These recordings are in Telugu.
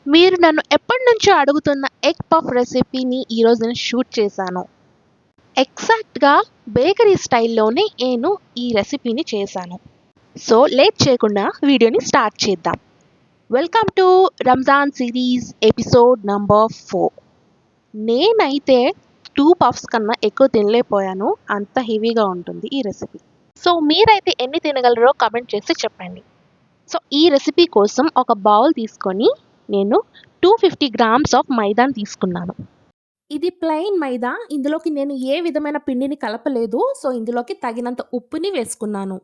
మీరు నన్ను ఎప్పటినుంచో అడుగుతున్న ఎగ్ పఫ్ రెసిపీని ఈరోజు నేను షూట్ చేశాను. ఎగ్జాక్ట్‌గా బేకరీ స్టైల్‌లోనే నేను ఈ రెసిపీని చేశాను. సో లేట్ చేయకుండా వీడియోని స్టార్ట్ చేద్దాం. Welcome to Ramzan series episode number 4. నేనైతే 2 పఫ్స్ కన్నా ఎక్కువ తినలేకపోయాను. అంత హెవీగా ఉంటుంది ఈ రెసిపీ. సో మీరైతే ఎన్ని తినగలరో కామెంట్ చేసి చెప్పండి. సో ఈ రెసిపీ కోసం ఒక బౌల్ తీసుకొని నేను 250 గ్రామ్స్ ఆఫ్ మైదాని తీసుకున్నాను. ఇది ప్లెయిన్ మైదా. ఇందులోకి నేను ఏ విధమైన పిండిని కలపలేదు. సో ఇందులోకి తగినంత ఉప్పుని వేసుకున్నాను.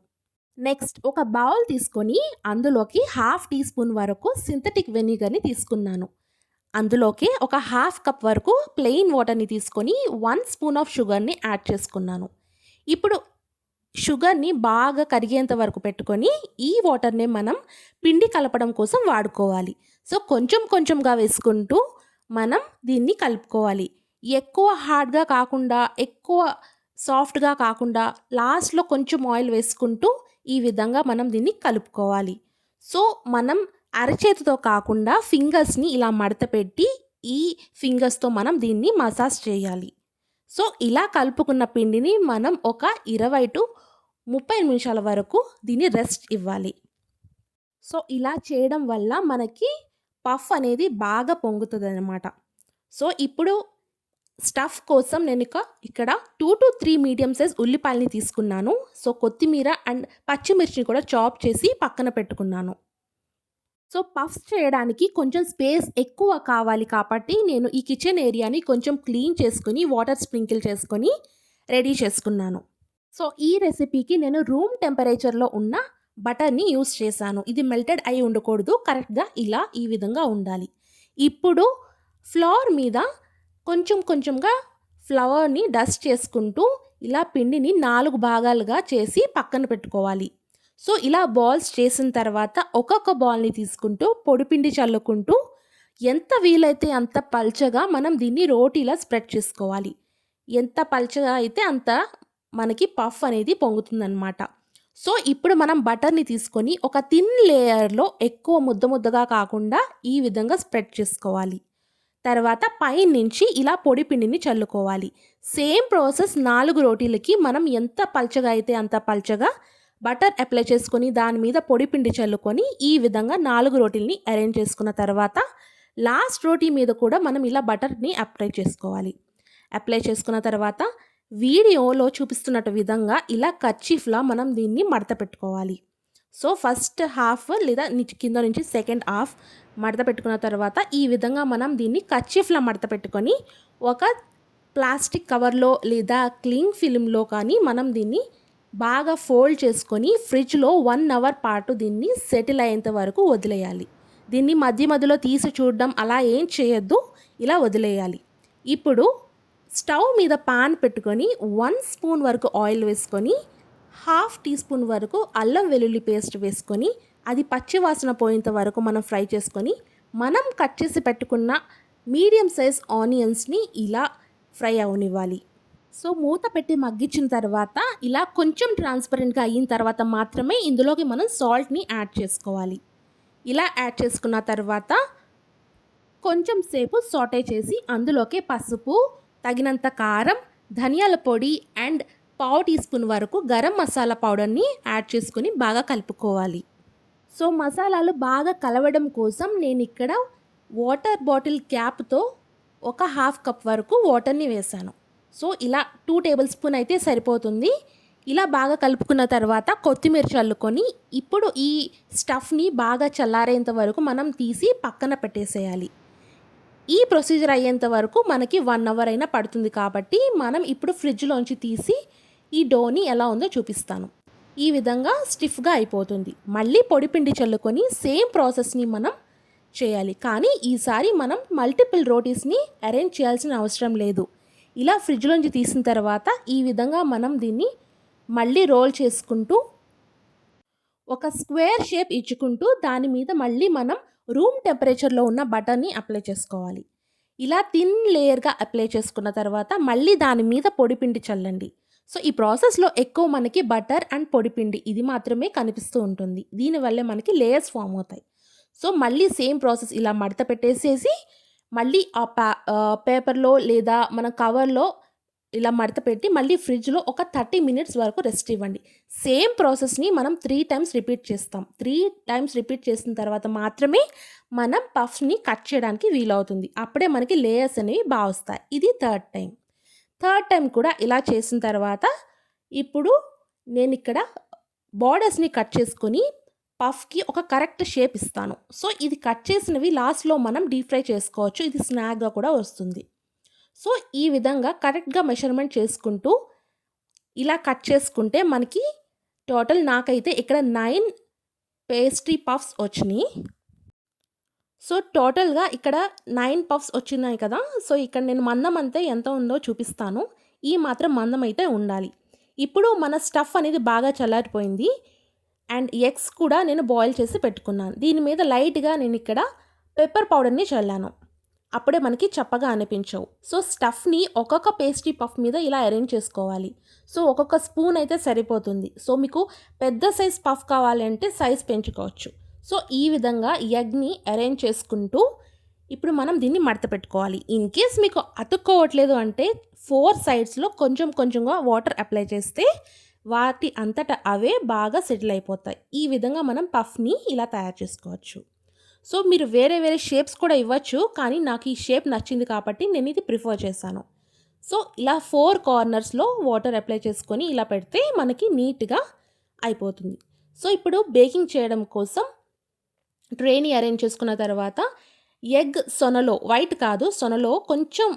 నెక్స్ట్ ఒక బౌల్ తీసుకొని అందులోకి హాఫ్ టీ స్పూన్ వరకు సింథటిక్ వెనిగర్ని తీసుకున్నాను. అందులోకి ఒక హాఫ్ కప్ వరకు ప్లెయిన్ వాటర్ని తీసుకొని 1 స్పూన్ ఆఫ్ షుగర్ని యాడ్ చేసుకున్నాను. ఇప్పుడు షుగర్ని బాగా కరిగేంత వరకు పెట్టుకొని ఈ వాటర్ని మనం పిండి కలపడం కోసం వాడుకోవాలి. సో కొంచెం కొంచెంగా వేసుకుంటూ మనం దీన్ని కలుపుకోవాలి. ఎక్కువ హార్డ్గా కాకుండా ఎక్కువ సాఫ్ట్గా కాకుండా లాస్ట్లో కొంచెం ఆయిల్ వేసుకుంటూ ఈ విధంగా మనం దీన్ని కలుపుకోవాలి. సో మనం అరచేతితో కాకుండా ఫింగర్స్ని ఇలా మడత పెట్టి ఈ ఫింగర్స్తో మనం దీన్ని మసాజ్ చేయాలి. సో ఇలా కలుపుకున్న పిండిని మనం ఒక 20 టు 30 నిమిషాల వరకు దీన్ని రెస్ట్ ఇవ్వాలి. సో ఇలా చేయడం వల్ల మనకి పఫ్ అనేది బాగా పొంగుతుంది అన్నమాట. సో ఇప్పుడు స్టఫ్ కోసం నేను ఇక్కడ 2 to 3 మీడియం సైజ్ ఉల్లిపాయలని తీసుకున్నాను. సో కొత్తిమీర అండ్ పచ్చిమిర్చిని కూడా చాప్ చేసి పక్కన పెట్టుకున్నాను. సో పఫ్స్ చేయడానికి కొంచెం స్పేస్ ఎక్కువ కావాలి కాబట్టి నేను ఈ కిచెన్ ఏరియాని కొంచెం క్లీన్ చేసుకుని వాటర్ స్ప్రింకిల్ చేసుకొని రెడీ చేసుకున్నాను. సో ఈ రెసిపీకి నేను రూమ్ టెంపరేచర్లో ఉన్న బటర్ని యూస్ చేశాను. ఇది మెల్టెడ్ అయి ఉండకూడదు, కరెక్ట్గా ఇలా ఈ విధంగా ఉండాలి. ఇప్పుడు ఫ్లోర్ మీద కొంచెం కొంచెంగా ఫ్లవర్ని డస్ట్ చేసుకుంటూ ఇలా పిండిని 4 భాగాలుగా చేసి పక్కన పెట్టుకోవాలి. సో ఇలా బాల్స్ చేసిన తర్వాత ఒక్కొక్క బాల్ని తీసుకుంటూ పొడిపిండి చల్లుకుంటూ ఎంత వీలైతే అంత పల్చగా మనం దీన్ని రోటీలా స్ప్రెడ్ చేసుకోవాలి. ఎంత పల్చగా అయితే అంత మనకి పఫ్ అనేది పొంగుతుందన్నమాట. సో ఇప్పుడు మనం బటర్ని తీసుకొని ఒక థిన్ లేయర్లో ఎక్కువ ముద్ద ముద్దగా కాకుండా ఈ విధంగా స్ప్రెడ్ చేసుకోవాలి. తర్వాత పైనుంచి ఇలా పొడి పిండిని చల్లుకోవాలి. సేమ్ ప్రాసెస్ 4 రోటీలకి మనం ఎంత పల్చగా అయితే అంత పల్చగా బటర్ అప్లై చేసుకొని దాని మీద పొడి పిండి చల్లుకొని ఈ విధంగా 4 రోటీల్ని అరేంజ్ చేసుకున్న తర్వాత లాస్ట్ రోటీ మీద కూడా మనం ఇలా బటర్ని అప్లై చేసుకోవాలి. అప్లై చేసుకున్న తర్వాత వీడియోలో చూపిస్తున్నట్టు విధంగా ఇలా కర్చీఫ్లా మనం దీన్ని మడత పెట్టుకోవాలి. సో ఫస్ట్ హాఫ్ లేదా కింద నుంచి సెకండ్ హాఫ్ మడత పెట్టుకున్న తర్వాత ఈ విధంగా మనం దీన్ని కర్చీఫ్లా మడత పెట్టుకొని ఒక ప్లాస్టిక్ కవర్లో లేదా క్లింగ్ ఫిల్మ్లో కానీ మనం దీన్ని బాగా ఫోల్డ్ చేసుకొని ఫ్రిడ్జ్లో 1 అవర్ పాటు దీన్ని సెటిల్ అయ్యేంత వరకు వదిలేయాలి. దీన్ని మధ్య మధ్యలో తీసి చూడడం అలా ఏం చేయొద్దు, ఇలా వదిలేయాలి. ఇప్పుడు స్టవ్ మీద పాన్ పెట్టుకొని 1 స్పూన్ వరకు ఆయిల్ వేసుకొని హాఫ్ టీ స్పూన్ వరకు అల్లం వెల్లుల్లి పేస్ట్ వేసుకొని అది పచ్చివాసన పోయేంత వరకు మనం ఫ్రై చేసుకొని మనం కట్ చేసి పెట్టుకున్న మీడియం సైజ్ ఆనియన్స్ని ఇలా ఫ్రై అవనివ్వాలి. సో మూత పెట్టి మగ్గించిన తర్వాత ఇలా కొంచెం ట్రాన్స్పరెంట్గా అయిన తర్వాత మాత్రమే ఇందులోకి మనం సాల్ట్ని యాడ్ చేసుకోవాలి. ఇలా యాడ్ చేసుకున్న తర్వాత కొంచెం సేపు సాటే చేసి అందులోకి పసుపు, తగినంత కారం, ధనియాల పొడి అండ్ పావు టీ స్పూన్ వరకు గరం మసాలా పౌడర్ని యాడ్ చేసుకుని బాగా కలుపుకోవాలి. సో మసాలాలు బాగా కలవడం కోసం నేను ఇక్కడ వాటర్ బాటిల్ క్యాప్తో ఒక హాఫ్ కప్ వరకు వాటర్ని వేశాను. సో ఇలా 2 టేబుల్ స్పూన్ అయితే సరిపోతుంది. ఇలా బాగా కలుపుకున్న తర్వాత కొత్తిమీర చల్లుకొని ఇప్పుడు ఈ స్టఫ్ని బాగా చల్లారేంత వరకు మనం తీసి పక్కన పెట్టేసేయాలి. ఈ ప్రొసీజర్ అయ్యేంత వరకు మనకి 1 అవర్ అయినా పడుతుంది కాబట్టి మనం ఇప్పుడు ఫ్రిడ్జ్లోంచి తీసి ఈ డోని ఎలా ఉందో చూపిస్తాను. ఈ విధంగా స్టిఫ్గా అయిపోతుంది. మళ్ళీ పొడిపిండి చల్లుకొని సేమ్ ప్రాసెస్ని మనం చేయాలి. కానీ ఈసారి మనం మల్టిపుల్ రోటీస్ని అరేంజ్ చేయాల్సిన అవసరం లేదు. ఇలా ఫ్రిడ్జ్లోంచి తీసిన తర్వాత ఈ విధంగా మనం దీన్ని మళ్ళీ రోల్ చేసుకుంటూ ఒక స్క్వేర్ షేప్ ఇచ్చుకుంటూ దాని మీద మళ్ళీ మనం రూమ్ టెంపరేచర్లో ఉన్న బటర్ని అప్లై చేసుకోవాలి. ఇలా థిన్ లేయర్గా అప్లై చేసుకున్న తర్వాత మళ్ళీ దాని మీద పొడిపిండి చల్లండి. సో ఈ ప్రాసెస్లో ఎక్కువ మనకి బటర్ అండ్ పొడిపిండి ఇది మాత్రమే కనిపిస్తూ ఉంటుంది. దీనివల్లే మనకి లేయర్స్ ఫామ్ అవుతాయి. సో మళ్ళీ సేమ్ ప్రాసెస్ ఇలా మడత పెట్టేసేసి మళ్ళీ ఆ పేపర్‌లో లేదా మన కవర్‌లో ఇలా మడత పెట్టి మళ్ళీ ఫ్రిడ్జ్‌లో ఒక 30 మినిట్స్ వరకు రెస్ట్ ఇవ్వండి. సేమ్ ప్రాసెస్‌ని మనం 3 టైమ్స్ రిపీట్ చేస్తాం. 3 టైమ్స్ రిపీట్ చేసిన తర్వాత మాత్రమే మనం పఫ్స్‌ని కట్ చేయడానికి వీలవుతుంది. అప్పుడే మనకి లేయర్స్ అనేవి వస్తాయి. ఇది థర్డ్ టైమ్. థర్డ్ టైమ్ కూడా ఇలా చేసిన తర్వాత ఇప్పుడు నేనిక్కడ బోర్డర్స్‌ని కట్ చేసుకొని పఫ్‌కి ఒక కరెక్ట్ షేప్ ఇస్తాను. సో ఇది కట్ చేసినవి లాస్ట్‌లో మనం డీప్ ఫ్రై చేసుకోవచ్చు. ఇది స్నాక్‌గా కూడా వస్తుంది. సో ఈ విధంగా కరెక్ట్‌గా మెజర్‌మెంట్ చేసుకుంటూ ఇలా కట్ చేసుకుంటే మనకి టోటల్ నాకైతే ఇక్కడ 9 పేస్ట్రీ పఫ్స్ వచ్చినియి. సో టోటల్‌గా ఇక్కడ 9 పఫ్స్ వచ్చినాయి కదా! సో ఇక్కడ నేను మందం అంతే ఎంత ఉందో చూపిస్తాను. ఈ మాత్రం మందం అయితే ఉండాలి. ఇప్పుడు మన స్టఫ్ అనేది బాగా చల్లారిపోయింది. అండ్ ఎగ్స్ కూడా నేను బాయిల్ చేసి పెట్టుకున్నాను. దీని మీద లైట్‌గా నేనిక్కడ పెప్పర్ పౌడర్‌ని చల్లాను. అప్పుడే మనకి చప్పగా అనిపించవు. సో స్టఫ్‌ని ఒక్కొక్క పేస్ట్రీ పఫ్ మీద ఇలా అరేంజ్ చేసుకోవాలి. సో ఒక్కొక్క స్పూన్ అయితే సరిపోతుంది. సో మీకు పెద్ద సైజ్ పఫ్ కావాలి అంటే సైజ్ పెంచుకోవచ్చు. సో ఈ విధంగా ఎగ్‌ని అరేంజ్ చేసుకుంటూ ఇప్పుడు మనం దీన్ని మడత పెట్టుకోవాలి. ఇన్ కేస్ మీకు అతుక్కోవట్లేదు అంటే 4 సైడ్స్‌లో కొంచెం కొంచెంగా వాటర్ అప్లై చేస్తే వాటి అంతట అవే బాగా సెటిల్ అయిపోతాయి. ఈ విధంగా మనం పఫ్‌ని ఇలా తయారు చేసుకోవచ్చు. సో మీరు వేరే వేరే షేప్స్ కూడా ఇవ్వచ్చు. కానీ నాకు ఈ షేప్ నచ్చింది కాబట్టి నేను ఇది ప్రిఫర్ చేశాను. సో ఇలా 4 కార్నర్స్‌లో వాటర్ అప్లై చేసుకొని ఇలా పెడితే మనకి నీట్‌గా అయిపోతుంది. సో ఇప్పుడు బేకింగ్ చేయడం కోసం ట్రేని అరేంజ్ చేసుకున్న తర్వాత ఎగ్ సొనలో వైట్ కాదు సొనలో కొంచెం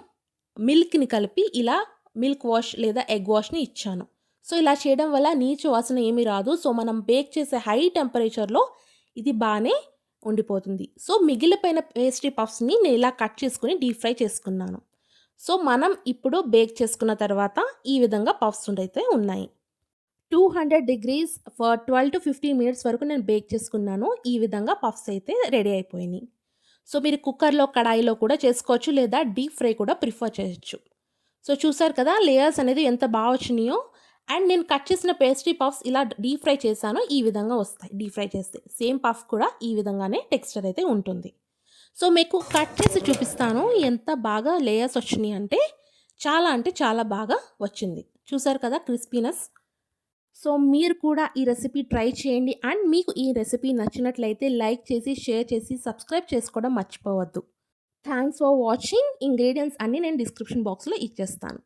మిల్క్‌ని కలిపి ఇలా మిల్క్ వాష్ లేదా ఎగ్ వాష్‌ని ఇచ్చాను. సో ఇలా చేయడం వల్ల నీచు వాసన ఏమీ రాదు. సో మనం బేక్ చేసే హై టెంపరేచర్‌లో ఇది బానే ఉండిపోతుంది. సో మిగిలిపోయిన పేస్ట్రీ పఫ్స్‌ని నేను ఇలా కట్ చేసుకొని డీప్ ఫ్రై చేసుకున్నాను. సో మనం ఇప్పుడు బేక్ చేసుకున్న తర్వాత ఈ విధంగా పఫ్స్ అయితే ఉన్నాయి. 200 డిగ్రీస్ ఫర్ 12-15 మినిట్స్ వరకు నేను బేక్ చేసుకున్నాను. ఈ విధంగా పఫ్స్ అయితే రెడీ అయిపోయినాయి. సో మీరు కుక్కర్‌లో, కడాయిలో కూడా చేసుకోవచ్చు లేదా డీప్ ఫ్రై కూడా ప్రిఫర్ చేయొచ్చు. సో చూసారు కదా లేయర్స్ అనేది ఎంత వచ్చినాయో. అండ్ నేను కట్ చేసిన పేస్ట్రీ పఫ్స్ ఇలా డీప్ ఫ్రై చేశాను. ఈ విధంగా వస్తాయి డీప్ ఫ్రై చేస్తే. సేమ్ పఫ్ కూడా ఈ విధంగానే టెక్స్చర్ అయితే ఉంటుంది. సో మీకు కట్ చేసి చూపిస్తాను ఎంత బాగా లేయర్స్ వచ్చినాయి అంటే చాలా బాగా వచ్చింది. చూసారు కదా క్రిస్పీనెస్. సో మీరు కూడా ఈ రెసిపీ ట్రై చేయండి. అండ్ మీకు ఈ రెసిపీ నచ్చినట్లయితే లైక్ చేసి, షేర్ చేసి, సబ్స్క్రైబ్ చేసుకోవడం మర్చిపోవద్దు. Thanks for watching. ఇంగ్రీడియంట్స్ అన్నీ నేను డిస్క్రిప్షన్ బాక్స్‌లో ఇచ్చేస్తాను.